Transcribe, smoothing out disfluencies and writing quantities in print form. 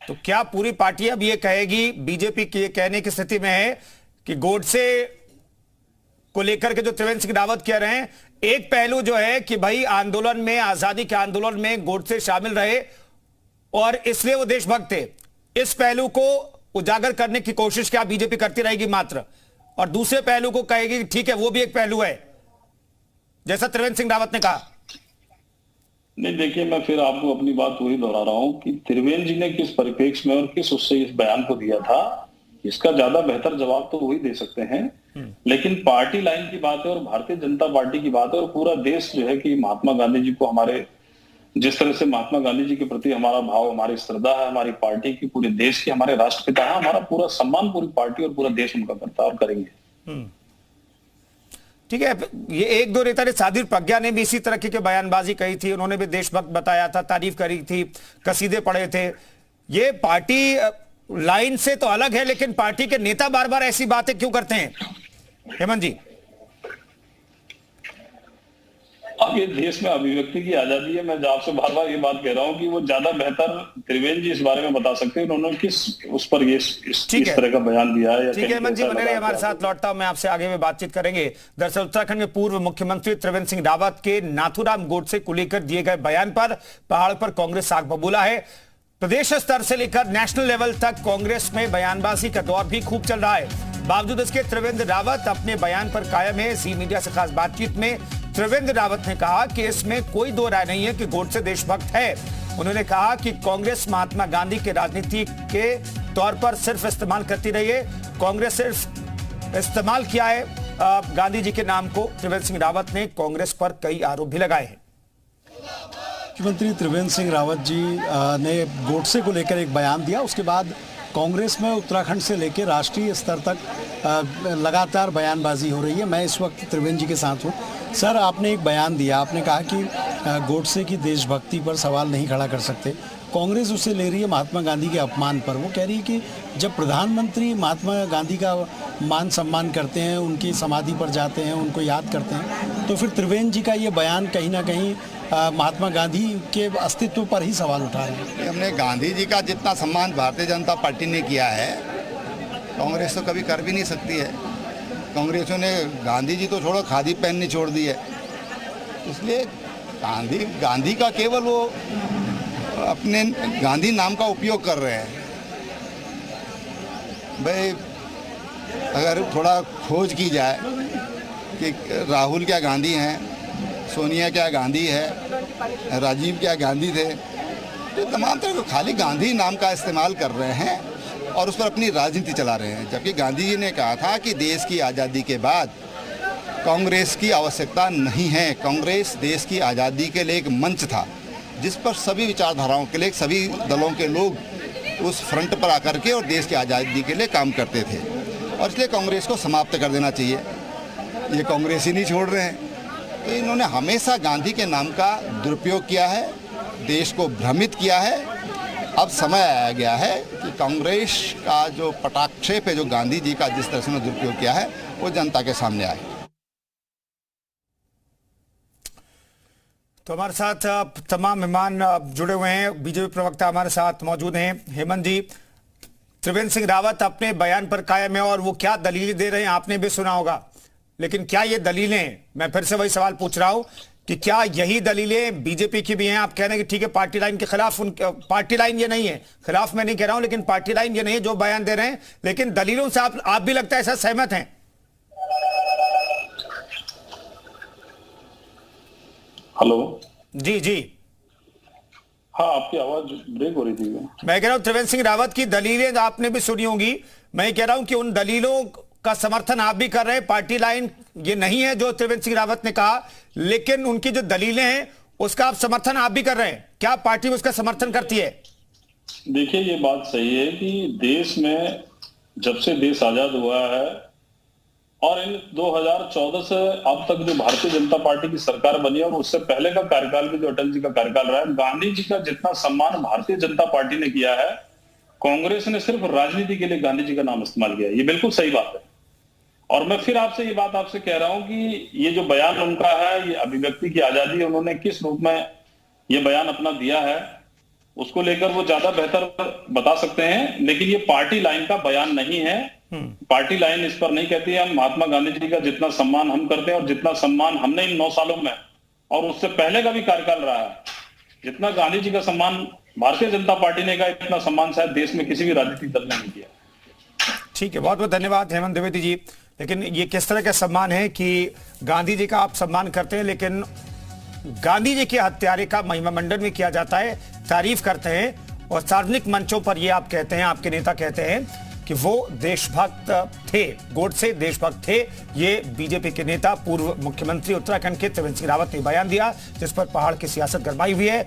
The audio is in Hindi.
तो क्या पूरी पार्टी अब ये कहेगी, बीजेपी की ये कहने की स्थिति में है कि गोडसे को लेकर के जो त्रिवेंद्र सिंह रावत कह रहे हैं, एक पहलू जो है कि भाई आंदोलन में, आजादी के आंदोलन में गोडसे शामिल रहे और इसलिए वो देशभक्त थे, इस पहलू को उजागर करने की कोशिश क्या बीजेपी करती रहेगी मात्र, और दूसरे पहलू को कहेगी कि ठीक है वो भी एक पहलू है, जैसा त्रिवेंद्र सिंह रावत ने कहा? नहीं, देखिए, मैं फिर आपको अपनी बात वही दोहरा रहा हूं कि त्रिवेंद्र जी ने किस परिप्रेक्ष्य में और किस उससे इस बयान को दिया था, इसका ज्यादा बेहतर जवाब तो वही दे सकते हैं। लेकिन पार्टी लाइन की बात है और भारतीय जनता पार्टी की बात है और पूरा देश जो है कि महात्मा गांधी जी को, हमारे जिस तरह से महात्मा गांधी जी के प्रति हमारा भाव, हमारी श्रद्धा है, हमारी पार्टी की, पूरे देश की, हमारे राष्ट्रपिता है, हमारा पूरा सम्मान पूरी पार्टी और पूरा देश उनका करता है और करेंगे। ठीक है। ये एक दो नेता ने, साधिर प्रज्ञा ने भी इसी तरह की बयानबाजी कही थी, उन्होंने भी देशभक्त बताया था, तारीफ करी थी, कसीदे पढ़े थे। ये पार्टी लाइन से तो अलग है, लेकिन पार्टी के नेता बार बार ऐसी बातें क्यों करते हैं हेमंत जी? अब ये देश में अभिव्यक्ति की आजादी है। मैं आपसे बार बार ये बात कह रहा हूं कि वो ज्यादा बेहतर त्रिवेंद्र जी इस बारे में बता सकते हैं, उन्होंने किस उस पर ये इस तरह का बयान दिया है। ठीक है हेमंत जी, बने रहिए हमारे साथ, लौटता हूं मैं आपसे, आगे में बातचीत करेंगे। दरअसल उत्तराखंड के पूर्व मुख्यमंत्री त्रिवेंद्र सिंह रावत के नाथूराम गोडसे को लेकर दिए गए बयान पर पहाड़ पर कांग्रेस आग बबूला है। प्रदेश स्तर से लेकर नेशनल लेवल तक कांग्रेस में बयानबाजी का दौर भी खूब चल रहा है। बावजूद इसके त्रिवेंद्र रावत अपने बयान पर कायम है। जी मीडिया से खास बातचीत में त्रिवेंद्र रावत ने कहा कि इसमें कोई दो राय नहीं है कि गोडसे देशभक्त है। उन्होंने कहा कि कांग्रेस महात्मा गांधी के राजनीति के तौर पर सिर्फ इस्तेमाल करती रही है, कांग्रेस सिर्फ इस्तेमाल किया है गांधी जी के नाम को। त्रिवेंद्र सिंह रावत ने कांग्रेस पर कई आरोप भी लगाए हैं। मुख्यमंत्री त्रिवेंद्र सिंह रावत जी ने गोडसे को लेकर एक बयान दिया, उसके बाद कांग्रेस में उत्तराखंड से लेकर राष्ट्रीय स्तर तक लगातार बयानबाजी हो रही है। मैं इस वक्त त्रिवेंद्र जी के साथ हूँ। सर, आपने एक बयान दिया, आपने कहा कि गोडसे की देशभक्ति पर सवाल नहीं खड़ा कर सकते, कांग्रेस उसे ले रही है महात्मा गांधी के अपमान पर। वो कह रही है कि जब प्रधानमंत्री महात्मा गांधी का मान सम्मान करते हैं, उनकी समाधि पर जाते हैं, उनको याद करते हैं, तो फिर त्रिवेंद्र जी का ये बयान कहीं ना कहीं महात्मा गांधी के अस्तित्व पर ही सवाल उठा रहे हैं। हमने गांधी जी का जितना सम्मान भारतीय जनता पार्टी ने किया है, कांग्रेस तो कभी कर भी नहीं सकती है। कांग्रेसों ने गांधी जी तो छोड़ो, खादी पहननी छोड़ दी है। इसलिए गांधी का केवल वो अपने गांधी नाम का उपयोग कर रहे हैं। भाई अगर थोड़ा खोज की जाए कि राहुल क्या गांधी हैं, सोनिया क्या गांधी है, राजीव क्या गांधी थे, तो तमाम तरह के खाली गांधी नाम का इस्तेमाल कर रहे हैं और उस पर अपनी राजनीति चला रहे हैं। जबकि गांधी जी ने कहा था कि देश की आज़ादी के बाद कांग्रेस की आवश्यकता नहीं है। कांग्रेस देश की आज़ादी के लिए एक मंच था जिस पर सभी विचारधाराओं के लिए सभी दलों के लोग उस फ्रंट पर आकर के और देश की आज़ादी के लिए काम करते थे, और इसलिए कांग्रेस को समाप्त कर देना चाहिए। ये कांग्रेस ही नहीं छोड़ रहे हैं। तो इन्होंने हमेशा गांधी के नाम का दुरुपयोग किया है, देश को भ्रमित किया है। अब समय आया गया है कि कांग्रेस का जो पटाक्षेप है, जो गांधी जी का जिस तरह से उन्होंने दुरुपयोग किया है, वो जनता के सामने आए। तो हमारे साथ तमाम मेहमान जुड़े हुए हैं। बीजेपी प्रवक्ता हमारे साथ मौजूद हैं। हेमंत जी, त्रिवेंद्र सिंह रावत अपने बयान पर कायम है और वो क्या दलीलें दे रहे हैं आपने भी सुना होगा, लेकिन क्या ये दलीलें, मैं फिर से वही सवाल पूछ रहा हूं कि क्या यही दलीलें बीजेपी की भी हैं? आप कह रहे हैं कि ठीक है पार्टी लाइन के खिलाफ, पार्टी लाइन ये नहीं है, खिलाफ मैं नहीं कह रहा हूं, लेकिन पार्टी लाइन ये नहीं है जो बयान दे रहे हैं, लेकिन दलीलों से आप भी लगता है ऐसा सहमत हैं? हेलो जी जी, हाँ, आपकी आवाज ब्रेक हो रही थी। मैं कह रहा हूं त्रिवेंद्र सिंह रावत की दलीलें आपने भी सुनी होंगी, मैं कह रहा हूं कि उन दलीलों का समर्थन आप भी कर रहे हैं। पार्टी लाइन ये नहीं है जो त्रिवेंद्र सिंह रावत ने कहा, लेकिन उनकी जो दलीलें हैं उसका आप समर्थन आप भी कर रहे हैं। क्या पार्टी उसका समर्थन करती है? देखिए, ये बात सही है कि देश में जब से देश आजाद हुआ है और इन 2014 से अब तक जो भारतीय जनता पार्टी की सरकार बनी है और उससे पहले का कार्यकाल भी जो अटल जी का कार्यकाल रहा है, गांधी जी का जितना सम्मान भारतीय जनता पार्टी ने किया है, कांग्रेस ने सिर्फ राजनीति के लिए गांधी जी का नाम इस्तेमाल किया। ये बिल्कुल सही बात है। और मैं फिर आपसे ये बात आपसे कह रहा हूं कि ये जो बयान उनका है, ये अभिव्यक्ति की आजादी है, उन्होंने किस रूप में ये बयान अपना दिया है, उसको लेकर वो ज्यादा बेहतर बता सकते हैं, लेकिन ये पार्टी लाइन का बयान नहीं है। पार्टी लाइन इस पर नहीं कहती है। हम महात्मा गांधी जी का जितना सम्मान हम करते हैं और जितना सम्मान हमने इन 9 सालों में और उससे पहले का भी कार्यकाल रहा है, जितना गांधी जी का सम्मान भारतीय जनता पार्टी ने का, इतना सम्मान शायद देश में किसी भी राजनीतिक दल ने नहीं किया। ठीक है, बहुत बहुत धन्यवाद हेमंत द्विवेदी जी। लेकिन ये किस तरह का सम्मान है कि गांधी जी का आप सम्मान करते हैं, लेकिन गांधी जी के हत्यारे का महिमा मंडन में किया जाता है, तारीफ करते हैं और सार्वजनिक मंचों पर ये आप कहते हैं, आपके नेता कहते हैं कि वो देशभक्त थे, गोडसे देशभक्त थे। ये बीजेपी के नेता पूर्व मुख्यमंत्री उत्तराखंड के त्रिवेंद्र सिंह रावत ने बयान दिया, जिस पर पहाड़ की सियासत गरमाई हुई है।